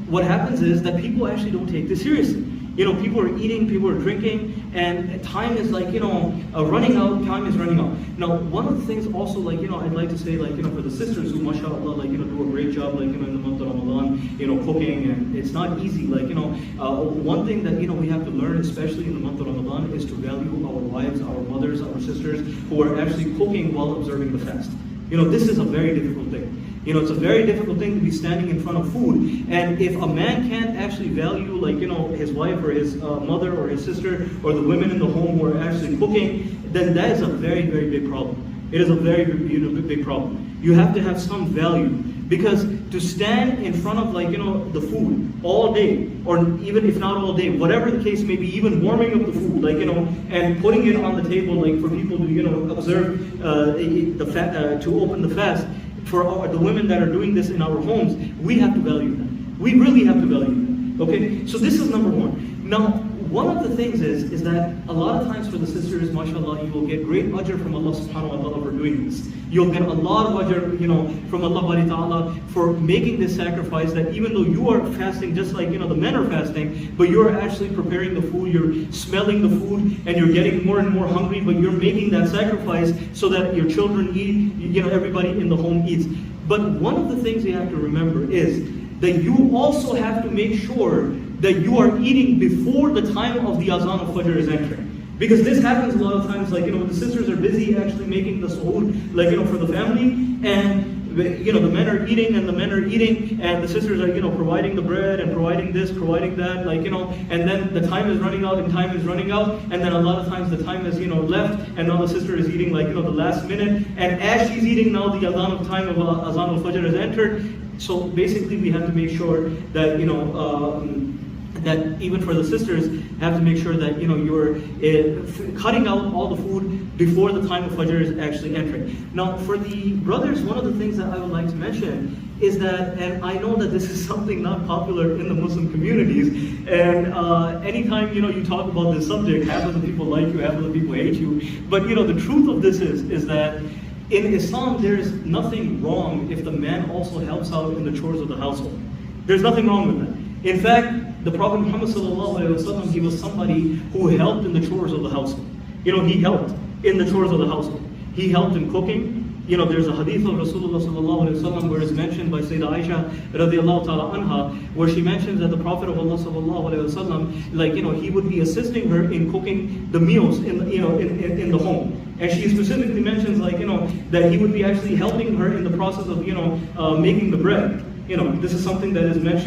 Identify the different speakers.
Speaker 1: what happens is that people actually don't take this seriously. People are eating, people are drinking, and time is running out, time is running out. Now, one of the things also, I'd like to say, for the sisters who, mashallah, do a great job, in the month of Ramadan, cooking, and it's not easy. One thing that, we have to learn, especially in the month of Ramadan, is to value our wives, our mothers, our sisters, who are actually cooking while observing the fast. This is a very difficult thing. It's a very difficult thing to be standing in front of food. And if a man can't actually value, his wife or his mother or his sister or the women in the home who are actually cooking, then that is a very, very big problem. It is a very big problem. You have to have some value. Because to stand in front of the food all day, or even if not all day, whatever the case may be, even warming up the food, and putting it on the table, for people to observe to open the fast. For the women that are doing this in our homes, we have to value them. We really have to value them. Okay? So this is number one. Now, one of the things is that a lot of times for the sisters, mashallah, you will get great ajr from Allah subhanahu wa ta'ala for doing this. You'll get a lot of ajr, from Allah ta'ala for making this sacrifice, that even though you are fasting just like, the men are fasting, but you're actually preparing the food, you're smelling the food, and you're getting more and more hungry, but you're making that sacrifice so that your children eat, everybody in the home eats. But one of the things you have to remember is that you also have to make sure that you are eating before the time of the azan of Fajr is entering. Because this happens a lot of times, the sisters are busy actually making the suhoor, for the family, and the men are eating, and the sisters are, providing the bread and providing this, providing that, and then the time is running out, and then a lot of times the time is, left, and now the sister is eating, the last minute, and as she's eating now, the azan of azan al Fajr has entered. So basically, we have to make sure that, that even for the sisters, have to make sure that you're cutting out all the food before the time of Fajr is actually entering. Now, for the brothers, one of the things that I would like to mention is that, and I know that this is something not popular in the Muslim communities, and anytime you talk about this subject, half of the people like you, half of the people hate you. But the truth of this is that in Islam, there is nothing wrong if the man also helps out in the chores of the household. There's nothing wrong with that. In fact, the Prophet Muhammad ﷺ, he was somebody who helped in the chores of the household. He helped in the chores of the household. He helped in cooking. There's a hadith of Rasulullah ﷺ where it's mentioned by Sayyidah Aisha radiallahu ta'ala anha, where she mentions that the Prophet of Allah ﷺ, he would be assisting her in cooking the meals in the home. And she specifically mentions that he would be actually helping her in the process of making the bread. This is something that is mentioned